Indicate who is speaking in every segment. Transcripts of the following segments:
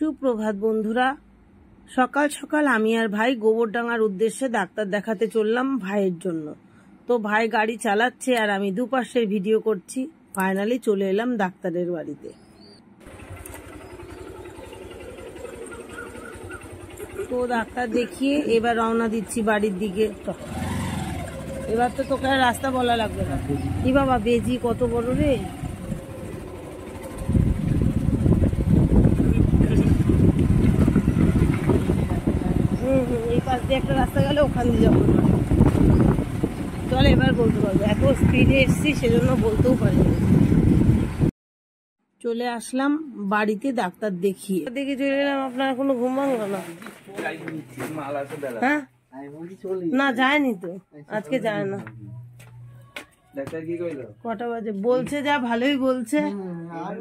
Speaker 1: সুপ্রভাত বন্ধুরা, সকাল সকাল আমি আর ভাই গোবরডাঙ্গার উদ্দেশ্যে ডাক্তার দেখাতে চললাম ভাইয়ের জন্য। তো ভাই গাড়ি চালাচ্ছে আর আমি দুপাশের ভিডিও করছি। ফাইনালি চলে এলাম ডাক্তারের বাড়িতে। তো ডাক্তার দেখিয়ে এবার রওনা দিচ্ছি বাড়ির দিকে। এবার তো তোকে আর রাস্তা বলা লাগবে না। কি বাবা, বেজি কত বড় রে! এই পাশ দিয়ে একটা রাস্তা গেলে ওখান দিয়ে যাবো। চল এবার বলতে পারবো, এত স্পিডে এসছি সেজন্য বলতেও পারিনি। চলে আসলাম বাড়িতে ডাক্তার দেখিয়ে। দেখে চলে এলাম। আপনার এখনো ঘুম ভাঙলো না? হ্যাঁ, না যায়নি তো, আজকে যায় না। কটা বাজে বলছে? যা ভালোই বলছে।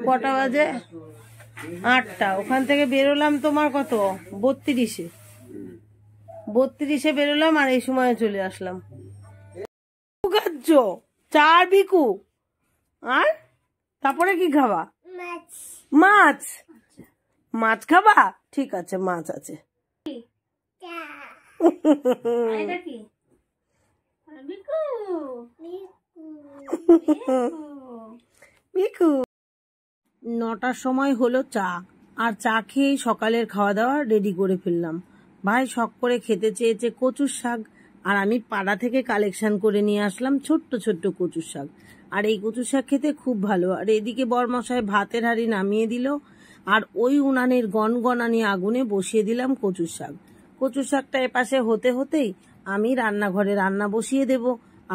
Speaker 1: কটা বাজে? 8টা। ওখান থেকে বেরোলাম তোমার কত, 32-এ বেরোলাম আর এই সময় চলে আসলাম। চার বিকু। আর তারপরে কি খাবা? মাছ। মাছ খাবা? ঠিক আছে, মাছ আছে। বিকু। 9টার সময় হলো চা, আর চা খেয়ে সকালের খাওয়া দাওয়া রেডি করে ফেললাম। ভাই শখ করে খেতে চেয়েছে কচুর শাক, আর আমি পাড়া থেকে কালেকশন করে নিয়ে আসলাম ছোট্ট ছোট্ট কচুর শাক। আর এই কচুর শাক খেতে খুব ভালো। আর এদিকে বরমশাই ভাতের হাঁড়ি নামিয়ে দিল, আর ওই উনানের গনগনানি আগুনে বসিয়ে দিলাম কচুর শাক। কচুর শাকটা এপাশে হতে হতেই আমি রান্নাঘরে রান্না বসিয়ে দেব।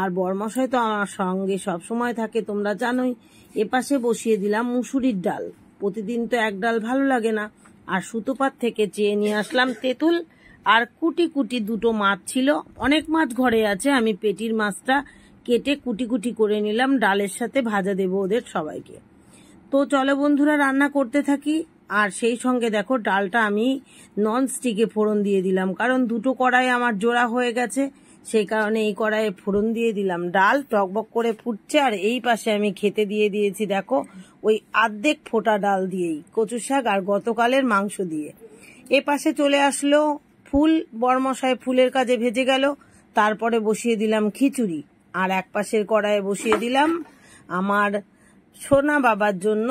Speaker 1: আর বরমশাই তো আমার সঙ্গে সব সময় থাকে, তোমরা জানোই। এপাশে বসিয়ে দিলাম মুসুরির ডাল। প্রতিদিন তো এক ডাল ভালো লাগে না। আর সুতোপাত থেকে চেয়ে নিয়ে আসলাম তেঁতুল, আর কুটি কুটি 2টো মাছ ছিল। অনেক মাছ ঘরে আছে, আমি পেটির মাছটা কেটে কুটি কুটি করে নিলাম। ডালের সাথে ভাজা দেবো ওদের সবাইকে। তো চলো বন্ধুরা রান্না করতে থাকি। আর সেই সঙ্গে দেখো ডালটা আমি নন স্টিকে ফোড়ন দিয়ে দিলাম, কারণ 2টো কড়াই আমার জোড়া হয়ে গেছে, সেই কারণে এই কড়াইয়ে ফোড়ন দিয়ে দিলাম। ডাল টকবক করে ফুটছে, আর এই পাশে আমি খেতে দিয়ে দিয়েছি দেখো ওই আর্ধেক ফোটা ডাল দিয়েই কচু শাক আর গতকালের মাংস দিয়ে। এ পাশে চলে আসলো ফুল। বরমশাই ফুলের কাজে ভেজে গেল। তারপরে বসিয়ে দিলাম খিচুড়ি, আর এক পাশের কড়াইয়ে বসিয়ে দিলাম আমার সোনা বাবার জন্য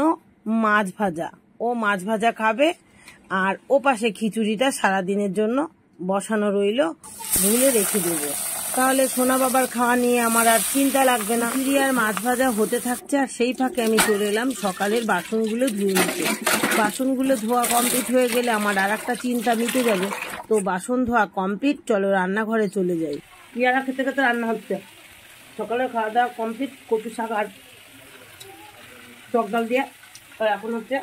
Speaker 1: মাছ ভাজা। ও মাছ ভাজা খাবে। আর ও পাশে খিচুড়িটা সারাদিনের জন্য বসানো রইল, ভুলে রেখে দেবো। তাহলে সোনা বাবার খাওয়া নিয়ে আমার আর চিন্তা লাগবে না। খিচুড়ি আর মাছ ভাজা হতে থাকছে, আর সেই ফাঁকে আমি চলে এলাম সকালের বাসনগুলো ধুয়ে নিতে। বাসনগুলো ধোয়া কমপ্লিট হয়ে গেলে আমার আর একটা চিন্তা মিটে যাবে। তো বাসন ধোয়া কমপ্লিট, চলো রান্নাঘরে চলে যাই। পেয়ারা খেতে খেতে রান্না হচ্ছে। সকালে খাওয়া দাওয়া কমপ্লিট, কচু শাক আর টক ডাল দিয়ে। আর এখন হচ্ছে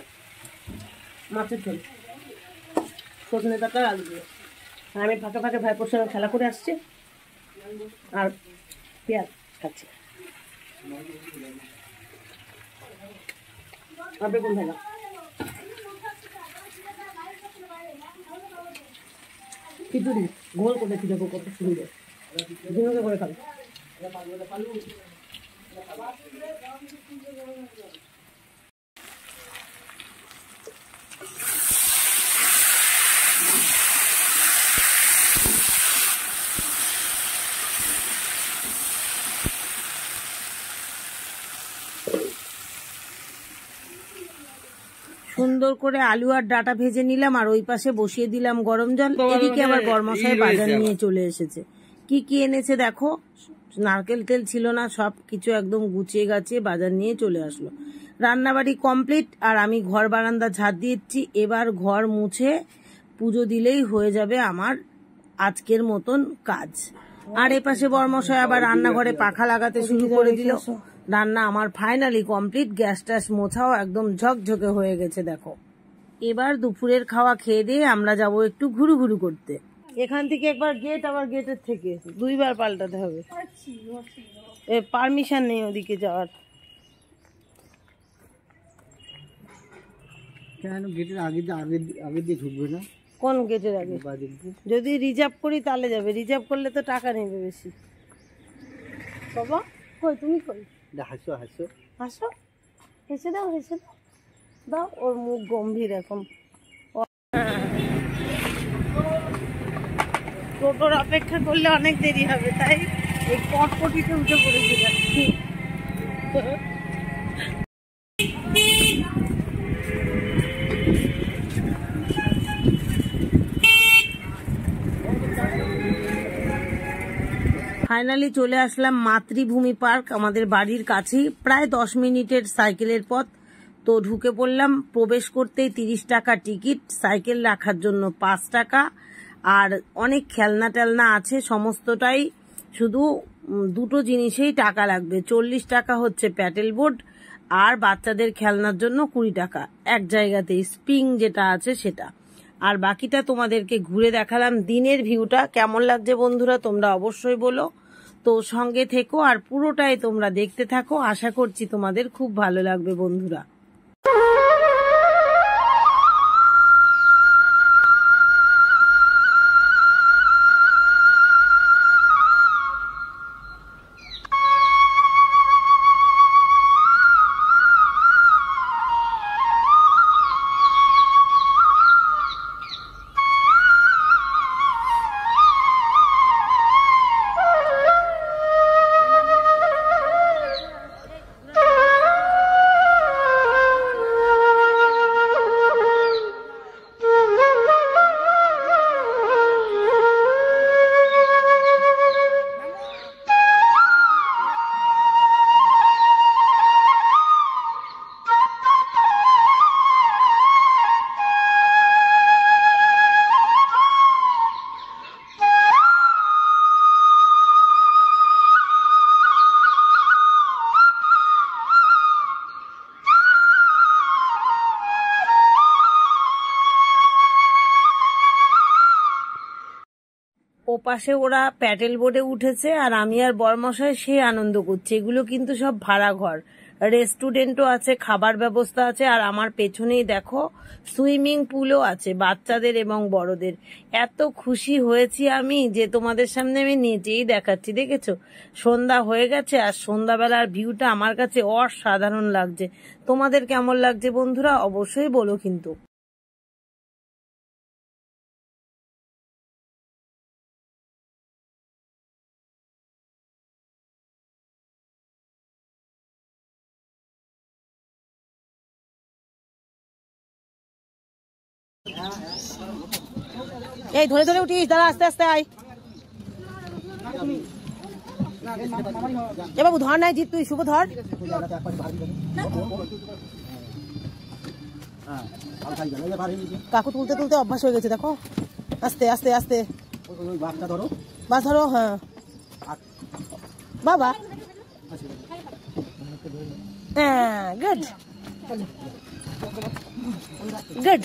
Speaker 1: মাছের ঝোল, সজনে পাতা আলু দিয়ে। আর আমি ফাঁকে ফাঁকে ভাইপোর সঙ্গে খেলা করে আসছি আর পেঁয়াজ খাচ্ছি। আর বেগুন ভাজা। খিচুড়ি গোল করে খিচুড়ি কত সুন্দর, ঝিনুকে করে খাবে। সুন্দর করে আলু আর ডাটা ভেজে নিলাম, আর ওই পাশে বসিয়ে দিলাম গরম জল। এদিকে আবার বরমশাই বাজার নিয়ে চলে এসেছে। কি কি এনেছে দেখো, নারকেল তেল ছিল না, সব কিছু একদম গুছিয়ে গাছিয়ে বাজার নিয়ে চলে আসলো। রান্নাবাড়ি কমপ্লিট, আর আমি ঘর বারান্দা ঝাড় দিয়েছি। এবার ঘর মুছে পুজো দিলেই হয়ে যাবে আমার আজকের মতন কাজ। আর এপাশে বরমশাই আবার রান্নাঘরে পাখা লাগাতে শুরু করে দিল। রান্না আমার ফাইনালি কমপ্লিট। গ্যাস ট্যাস মোছাও একদম ঝকঝকে হয়ে গেছে দেখো। এবার দুপুরের খাওয়া খেয়ে দিয়ে আমরা যাব একটু ঘুরু ঘুরু করতে। এখান থেকে একবার গেট, আবার গেটের থেকে 2বার পাল্টাতে হবে। পারমিশন নেই ওদিকে যাওয়ার।
Speaker 2: কেন গেটের আগে দিয়ে ঢুকবে না?
Speaker 1: কোন গেটের আগে? যদি রিজার্ভ করি তাহলে যাবে, রিজার্ভ করলে তো টাকা নেবে বেশি। বাবা কই, তুমি কই?
Speaker 2: হাসো হাসো
Speaker 1: হাসো, হেসে দাও, হেসে দাও। দাও, ওর মুখ গম্ভীর এখন। টোটোর অপেক্ষা করলে অনেক দেরি হবে, তাই এই পটপটিতে উঠে পড়েছে যাচ্ছি। ফাইনালি চলে আসলাম মাতৃভূমি পার্ক, আমাদের বাড়ির কাছেই, প্রায় 10 মিনিটের সাইকেলের পথ। তো ঢুকে পড়লাম। প্রবেশ করতেই 30 টাকা টিকিট, সাইকেল রাখার জন্য 5 টাকা, আর অনেক খেলনা টেলনা আছে, সমস্তটাই শুধু দুটো জিনিসেই টাকা লাগবে। 40 টাকা হচ্ছে প্যাডেল বোর্ড, আর বাচ্চাদের খেলনার জন্য 20 টাকা এক জায়গাতেই, স্প্রিং যেটা আছে সেটা। আর বাকিটা তোমাদেরকে ঘুরে দেখালাম। দিনের ভিউটা কেমন লাগছে বন্ধুরা তোমরা অবশ্যই বলো। তো সঙ্গে থেকো আর পুরোটাই তোমরা দেখতে থাকো, আশা করছি তোমাদের খুব ভালো লাগবে বন্ধুরা। ওপাশে ওরা প্যাডেল বোর্ডে উঠেছে, আর আমি আর বরমশাই সে আনন্দ করছি। এগুলো কিন্তু সব ভাড়া ঘর, রেস্টুরেন্টও আছে, খাবার ব্যবস্থা আছে, আর আমার পেছনেই দেখো সুইমিং পুলও আছে বাচ্চাদের এবং বড়দের। এত খুশি হয়েছি আমি যে তোমাদের সামনে আমি নেচেই দেখাচ্ছি। দেখেছো, সন্ধ্যা হয়ে গেছে, আর সন্ধ্যাবেলার ভিউটা আমার কাছে অসাধারণ লাগছে। তোমাদের কেমন লাগছে বন্ধুরা অবশ্যই বলো কিন্তু। এই ধরে ধরে উঠিস, দাঁড়া, আস্তে আস্তে আয়। এ বাবু ধর নাই, জিত তুই, শুভ ধর। কাকু তুলতে তুলতে অভ্যাস হয়ে গেছে, দেখো, আস্তে আস্তে আস্তে। বাস ধরো, হ্যাঁ বাবা, হ্যাঁ, গুড গুড।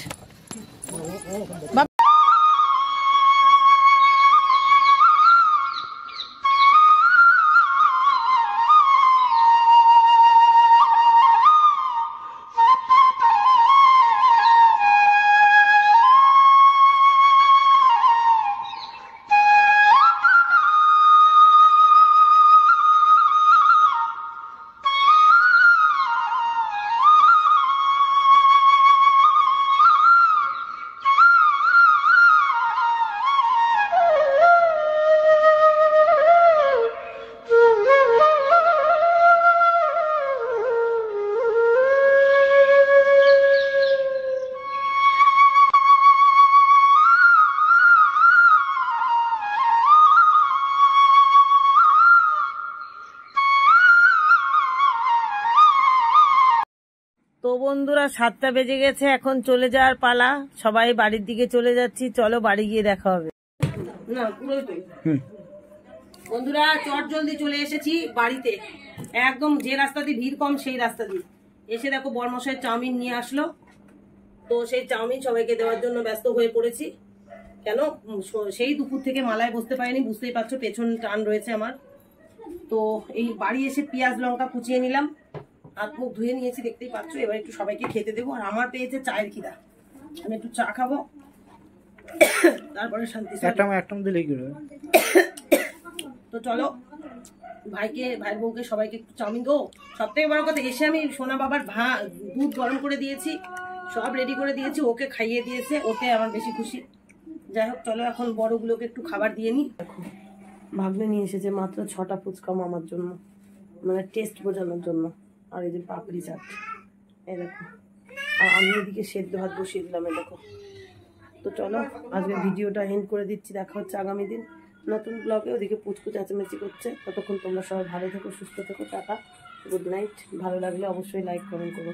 Speaker 1: তো বন্ধুরা 7টা বেজে গেছে, এখন চলে যাওয়ার পালা, সবাই বাড়ির দিকে চলে যাচ্ছি। চলো বাড়ি গিয়ে দেখা হবে। না পুরোই তো বন্ধুরা, চট জলদি চলে এসেছি বাড়িতে, একদম যে রাস্তা দিয়ে ভিড় কম সেই রাস্তা দিয়ে এসে দেখো বরমশাই চাউমিন নিয়ে আসলো। তো সেই চাউমিন সবাইকে দেওয়ার জন্য ব্যস্ত হয়ে পড়েছি। কেন, সেই দুপুর থেকে মালায় বসতে পারিনি, বুঝতেই পারছো পেছন টান রয়েছে আমার। তো এই বাড়ি এসে পেঁয়াজ লঙ্কা কুচিয়ে নিলাম, হাত মুখ ধুয়ে নিয়েছি দেখতেই পাচ্ছ। এবার একটু সবাইকে খেতে দেবো, আর আমার পেয়েছে চায়ের খিদা, আমি একটু চা খাবো, তারপরে শান্তি। তো চলো ভাইয়ের বউকে সবাইকে একটু চাউমিন দেবো। সব থেকে বড় কথা, এসে আমি সোনা বাবার দুধ গরম করে দিয়েছি, সব রেডি করে দিয়েছি, ওকে খাইয়ে দিয়েছে, ওতে আমার বেশি খুশি। যাই হোক চলো এখন বড়গুলোকে একটু খাবার দিয়ে নিই। দেখো ভাগ্নে নিয়ে এসেছে মাত্র 6টা ফুচকা মামার জন্য, মানে টেস্ট বোঝানোর জন্য। আর এই যে পাপড়ি চাট, এই দেখো। আর আমি এদিকে সেদ্ধ ভাত বসিয়ে দিলাম, এই দেখো। তো চলো আজকে ভিডিওটা এন্ড করে দিচ্ছি, দেখা হচ্ছে আগামী দিন নতুন ব্লগে। ওদিকে পুচকু চেঁচামেচি করছে, ততক্ষণ তোমরা সবাই ভালো থেকো, সুস্থ থেকো, টাটা, গুড নাইট। ভালো লাগলে অবশ্যই লাইক কমেন্ট করো।